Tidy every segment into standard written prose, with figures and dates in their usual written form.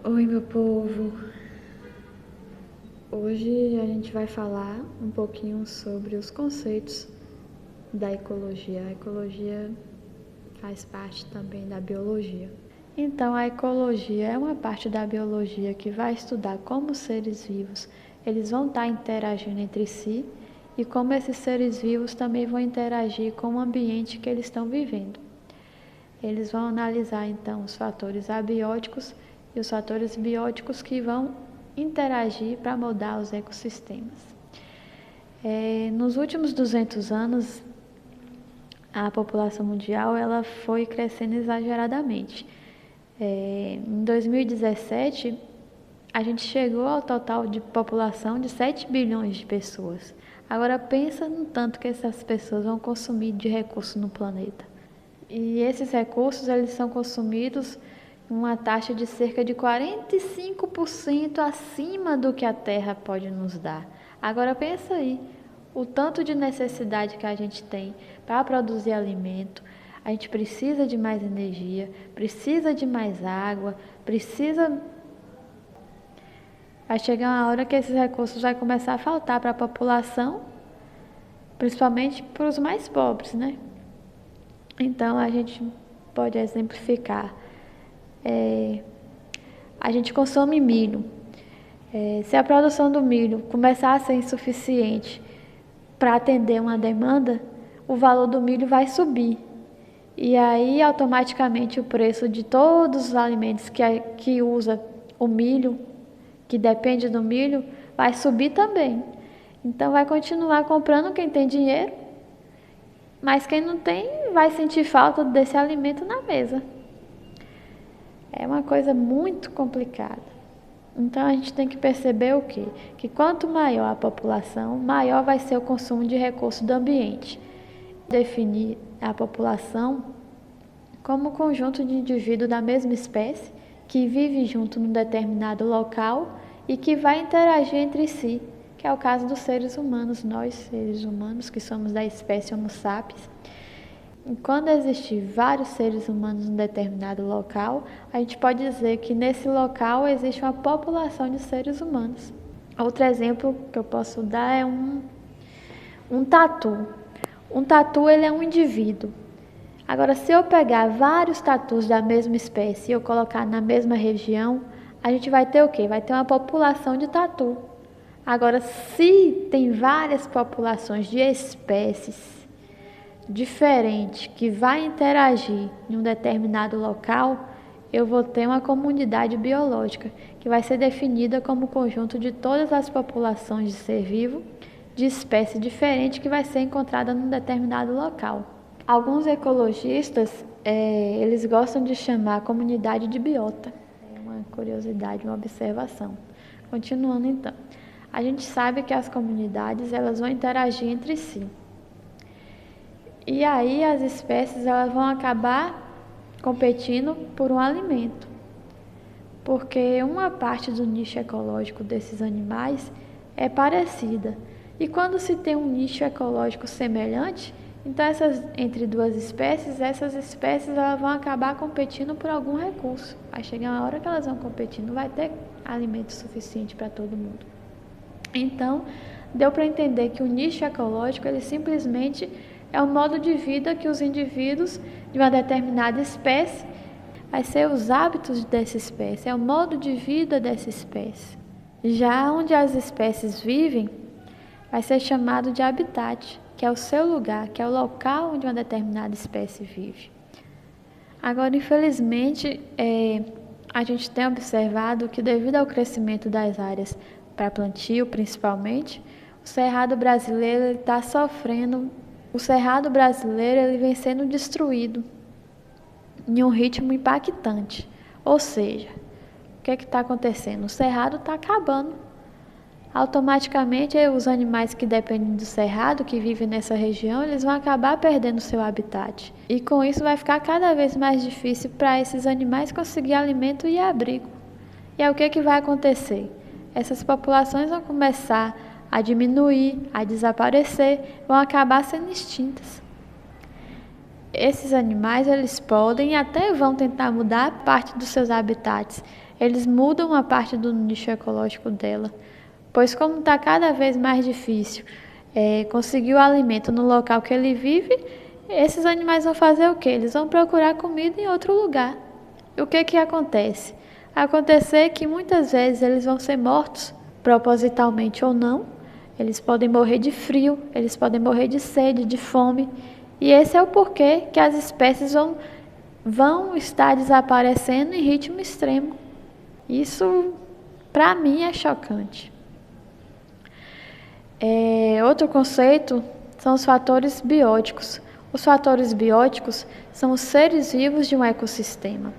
Oi, meu povo! Hoje a gente vai falar um pouquinho sobre os conceitos da ecologia. A ecologia faz parte também da biologia. Então, a ecologia é uma parte da biologia que vai estudar como os seres vivos eles vão estar interagindo entre si e como esses seres vivos também vão interagir com o ambiente que eles estão vivendo. Eles vão analisar então os fatores abióticos e os fatores bióticos que vão interagir para moldar os ecossistemas. Nos últimos 200 anos, a população mundial ela foi crescendo exageradamente. Em 2017, a gente chegou ao total de população de 7 bilhões de pessoas. Agora pensa no tanto que essas pessoas vão consumir de recursos no planeta. E esses recursos eles são consumidos em uma taxa de cerca de 45% acima do que a Terra pode nos dar. Agora pensa aí, o tanto de necessidade que a gente tem para produzir alimento, a gente precisa de mais energia, precisa de mais água, Vai chegar uma hora que esses recursos vai começar a faltar para a população, principalmente para os mais pobres, né? Então, a gente pode exemplificar. A gente consome milho. Se a produção do milho começar a ser insuficiente para atender uma demanda, o valor do milho vai subir. E aí, automaticamente, o preço de todos os alimentos que usa o milho, que depende do milho, vai subir também. Então, vai continuar comprando quem tem dinheiro, mas quem não tem vai sentir falta desse alimento na mesa. É uma coisa muito complicada. Então a gente tem que perceber o quê? Que quanto maior a população, maior vai ser o consumo de recursos do ambiente. Definir a população como um conjunto de indivíduos da mesma espécie que vive junto num determinado local e que vai interagir entre si, que é o caso dos seres humanos, nós seres humanos que somos da espécie Homo sapiens. E quando existir vários seres humanos em um determinado local, a gente pode dizer que nesse local existe uma população de seres humanos. Outro exemplo que eu posso dar é um tatu. Um tatu ele é um indivíduo. Agora, se eu pegar vários tatus da mesma espécie e eu colocar na mesma região, a gente vai ter o quê? Vai ter uma população de tatu. Agora, se tem várias populações de espécies diferentes que vai interagir em um determinado local, eu vou ter uma comunidade biológica, que vai ser definida como o conjunto de todas as populações de ser vivo, de espécie diferente, que vai ser encontrada num determinado local. Alguns ecologistas, eles gostam de chamar a comunidade de biota. É uma curiosidade, uma observação. Continuando então. A gente sabe que as comunidades elas vão interagir entre si. E aí as espécies elas vão acabar competindo por um alimento. Porque uma parte do nicho ecológico desses animais é parecida. E quando se tem um nicho ecológico semelhante, então entre duas espécies, essas espécies elas vão acabar competindo por algum recurso. Vai chegar uma hora que elas vão competir, não vai ter alimento suficiente para todo mundo. Então, deu para entender que o nicho ecológico ele simplesmente é o modo de vida que os indivíduos de uma determinada espécie vai ser os hábitos dessa espécie, é o modo de vida dessa espécie. Já onde as espécies vivem, vai ser chamado de habitat, que é o seu lugar, que é o local onde uma determinada espécie vive. Agora, infelizmente, a gente tem observado que devido ao crescimento das áreas para plantio, principalmente, o cerrado brasileiro está sofrendo. O cerrado brasileiro ele vem sendo destruído em um ritmo impactante. Ou seja, o que está acontecendo? O cerrado está acabando. Automaticamente, os animais que dependem do cerrado, que vivem nessa região, eles vão acabar perdendo seu habitat. E com isso vai ficar cada vez mais difícil para esses animais conseguir alimento e abrigo. E aí o que vai acontecer? Essas populações vão começar a diminuir, a desaparecer, vão acabar sendo extintas. Esses animais, eles podem e até vão tentar mudar parte dos seus habitats. Eles mudam a parte do nicho ecológico dela, pois como está cada vez mais difícil conseguir o alimento no local que ele vive, esses animais vão fazer o quê? Eles vão procurar comida em outro lugar. E o que acontece? Acontecer que muitas vezes eles vão ser mortos, propositalmente ou não. Eles podem morrer de frio, eles podem morrer de sede, de fome. E esse é o porquê que as espécies vão estar desaparecendo em ritmo extremo. Isso, para mim, é chocante. Outro conceito são os fatores bióticos. Os fatores bióticos são os seres vivos de um ecossistema.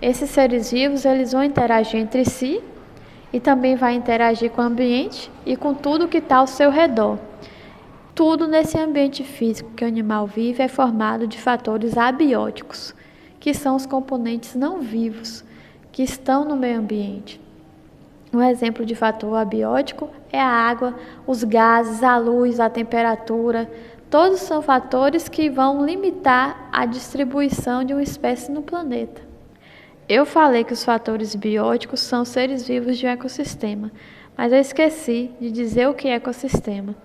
Esses seres vivos, eles vão interagir entre si e também vai interagir com o ambiente e com tudo que está ao seu redor. Tudo nesse ambiente físico que o animal vive é formado de fatores abióticos, que são os componentes não vivos que estão no meio ambiente. Um exemplo de fator abiótico é a água, os gases, a luz, a temperatura. Todos são fatores que vão limitar a distribuição de uma espécie no planeta. Eu falei que os fatores bióticos são seres vivos de um ecossistema, mas eu esqueci de dizer o que é ecossistema.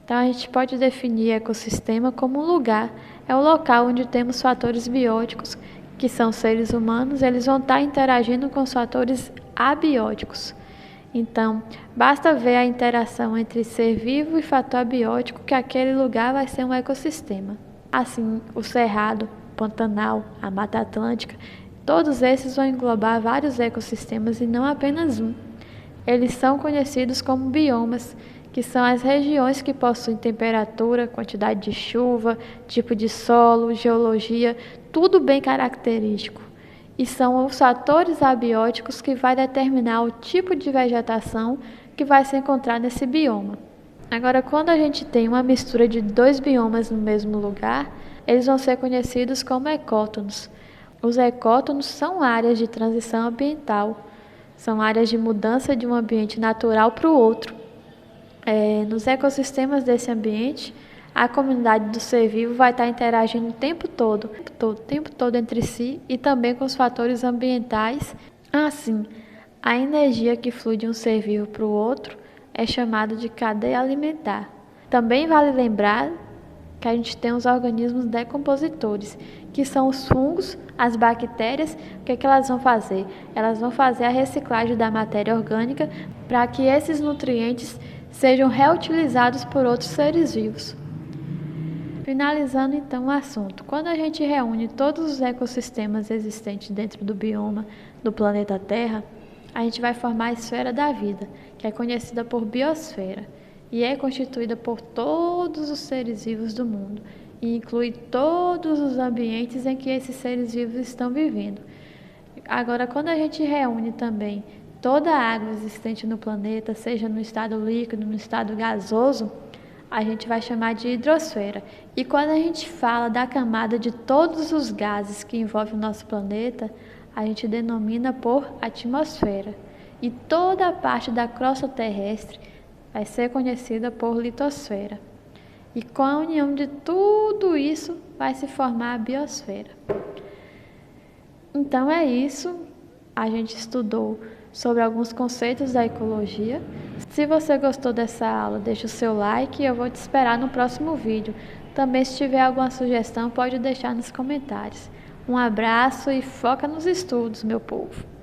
Então, a gente pode definir ecossistema como um lugar, é o local onde temos fatores bióticos, que são seres humanos, eles vão estar interagindo com os fatores abióticos. Então, basta ver a interação entre ser vivo e fator abiótico que aquele lugar vai ser um ecossistema. Assim, o Cerrado, o Pantanal, a Mata Atlântica, todos esses vão englobar vários ecossistemas e não apenas um. Eles são conhecidos como biomas, que são as regiões que possuem temperatura, quantidade de chuva, tipo de solo, geologia, tudo bem característico. E são os fatores abióticos que vai determinar o tipo de vegetação que vai se encontrar nesse bioma. Agora, quando a gente tem uma mistura de dois biomas no mesmo lugar, eles vão ser conhecidos como ecótonos. Os ecótonos são áreas de transição ambiental, são áreas de mudança de um ambiente natural para o outro. Nos ecossistemas desse ambiente, a comunidade do ser vivo vai estar interagindo o tempo todo entre si e também com os fatores ambientais. Assim, a energia que flui de um ser vivo para o outro é chamada de cadeia alimentar. Também vale lembrar que a gente tem os organismos decompositores, que são os fungos, as bactérias. O que elas vão fazer? Elas vão fazer a reciclagem da matéria orgânica para que esses nutrientes sejam reutilizados por outros seres vivos. Finalizando então o assunto, quando a gente reúne todos os ecossistemas existentes dentro do bioma do planeta Terra, a gente vai formar a esfera da vida, que é conhecida por biosfera, e é constituída por todos os seres vivos do mundo, e inclui todos os ambientes em que esses seres vivos estão vivendo. Agora, quando a gente reúne também toda a água existente no planeta, seja no estado líquido, no estado gasoso, a gente vai chamar de hidrosfera. E quando a gente fala da camada de todos os gases que envolvem o nosso planeta, a gente denomina por atmosfera. E toda a parte da crosta terrestre vai ser conhecida por litosfera. E com a união de tudo isso, vai se formar a biosfera. Então é isso. A gente estudou sobre alguns conceitos da ecologia. Se você gostou dessa aula, deixa o seu like e eu vou te esperar no próximo vídeo. Também, se tiver alguma sugestão, pode deixar nos comentários. Um abraço e foca nos estudos, meu povo!